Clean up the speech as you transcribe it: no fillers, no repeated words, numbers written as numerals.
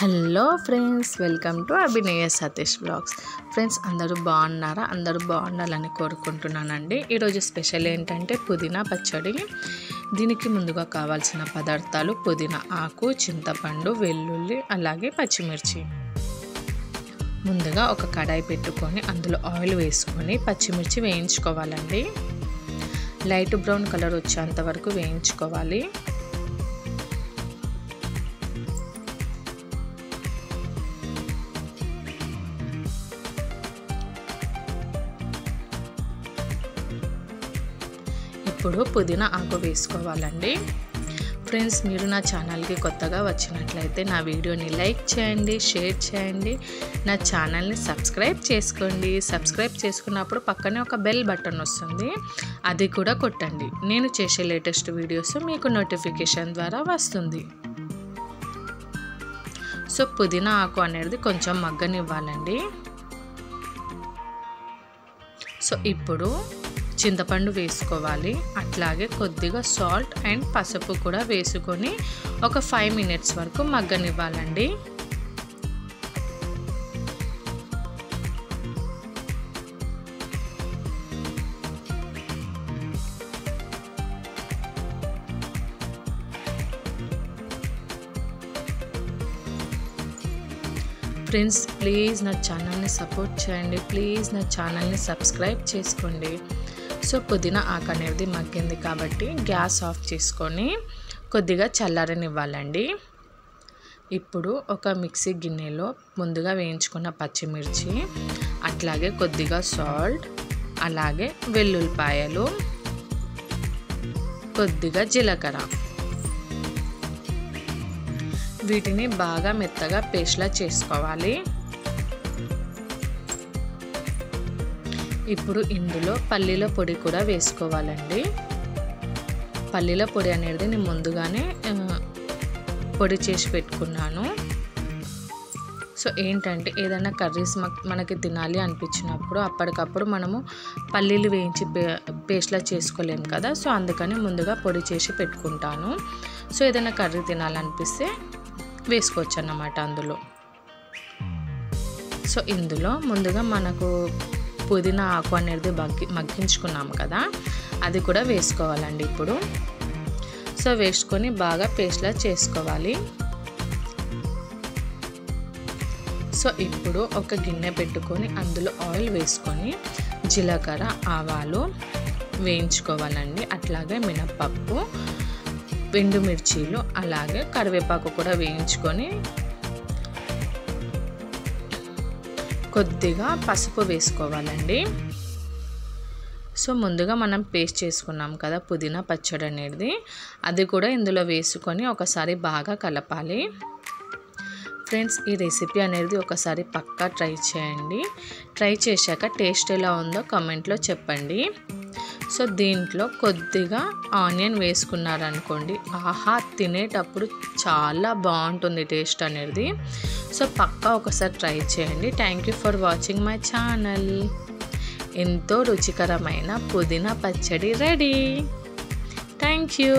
Hello friends, welcome to Abhinaya Satish blogs. Friends, అందరూ బాగున్నారా? అందరూ బాగుండాలని కోరుకుంటున్నానండి. ఈరోజు స్పెషల్ ఏంటంటే పుదీనా పచ్చడి. దీనికి ముందుగా కావాల్సిన పదార్థాలు పుదీనా ఆకు, చింతపండు, వెల్లుల్లి, అలాగే పచ్చిమిర్చి. ముందుగా ఒక కడాయి పెట్టుకొని అందులో ఆయిల్ వేసుకొని పచ్చిమిర్చి వేయించుకోవాలండి. లైట్ బ్రౌన్ కలర్ వచ్చేంత వరకు వేయించుకోవాలి. ఇప్పుడు పుదీనా ఆకు వేసుకోవాలండి. ఫ్రెండ్స్, మీరు నా ఛానల్కి కొత్తగా వచ్చినట్లయితే నా వీడియోని లైక్ చేయండి, షేర్ చేయండి, నా ఛానల్ని సబ్స్క్రైబ్ చేసుకోండి. సబ్స్క్రైబ్ చేసుకున్నప్పుడు పక్కనే ఒక బెల్ బటన్ వస్తుంది, అది కూడా కొట్టండి. నేను చేసే లేటెస్ట్ వీడియోస్ మీకు నోటిఫికేషన్ ద్వారా వస్తుంది. సో పుదీనా ఆకు అనేది కొంచెం మగ్గనివ్వాలండి. సో ఇప్పుడు చింతపండు వేసుకోవాలి. అట్లాగే కొద్దిగా సాల్ట్ అండ్ పసుపు కూడా వేసుకొని ఒక 5 మినిట్స్ వరకు మగ్గనివ్వాలండి. ఫ్రెండ్స్, ప్లీజ్ నా ఛానల్ని సపోర్ట్ చేయండి. ప్లీజ్ నా ఛానల్ని సబ్స్క్రైబ్ చేసుకోండి. సో పుదీనా ఆకు అనేది మగ్గింది కాబట్టి గ్యాస్ ఆఫ్ చేసుకొని కొద్దిగా చల్లారనివ్వాలండి. ఇప్పుడు ఒక మిక్సీ గిన్నెలో ముందుగా వేయించుకున్న పచ్చిమిర్చి, అట్లాగే కొద్దిగా సాల్ట్, అలాగే వెల్లుల్లిపాయలు, కొద్దిగా జీలకర్ర, వీటిని బాగా మెత్తగా పేస్ట్లా చేసుకోవాలి. ఇప్పుడు ఇందులో పల్లీల పొడి కూడా వేసుకోవాలండి. పల్లీల పొడి అనేది నేను ముందుగానే పొడి చేసి పెట్టుకున్నాను. సో ఏంటంటే ఏదైనా కర్రీస్ మనకి తినాలి అనిపించినప్పుడు అప్పటికప్పుడు మనము పల్లీలు వేయించి పేస్ట్లా చేసుకోలేము కదా. సో అందుకని ముందుగా పొడి చేసి పెట్టుకుంటాను. సో ఏదైనా కర్రీ తినాలనిపిస్తే వేసుకోవచ్చు అన్నమాట అందులో. సో ఇందులో ముందుగా మనకు పుదీనా ఆకు అనేది మగ్గించుకున్నాము కదా, అది కూడా వేసుకోవాలండి ఇప్పుడు. సో వేసుకొని బాగా పేస్ట్లా చేసుకోవాలి. సో ఇప్పుడు ఒక గిన్నె పెట్టుకొని అందులో ఆయిల్ వేసుకొని జీలకర్ర, ఆవాలు వేయించుకోవాలండి. అట్లాగే మినప్పప్పు, ఎండుమిర్చీలు, అలాగే కరివేపాకు కూడా వేయించుకొని కొద్దిగా పసుపు వేసుకోవాలండి. సో ముందుగా మనం పేస్ట్ చేసుకున్నాం కదా పుదీనా పచ్చడి అనేది, అది కూడా ఇందులో వేసుకొని ఒకసారి బాగా కలపాలి. ఫ్రెండ్స్, ఈ రెసిపీ అనేది ఒకసారి పక్కా ట్రై చేయండి. ట్రై చేశాక టేస్ట్ ఎలా ఉందో కామెంట్లో చెప్పండి. సో దీంట్లో కొద్దిగా ఆనియన్ వేసుకున్నారనుకోండి, ఆహా, తినేటప్పుడు చాలా బాగుంటుంది టేస్ట్ అనేది. సో పక్కా ఒకసారి ట్రై చేయండి. Thank you for watching my channel. ఎంతో రుచికరమైన పుదీనా పచ్చడి రెడీ. Thank you.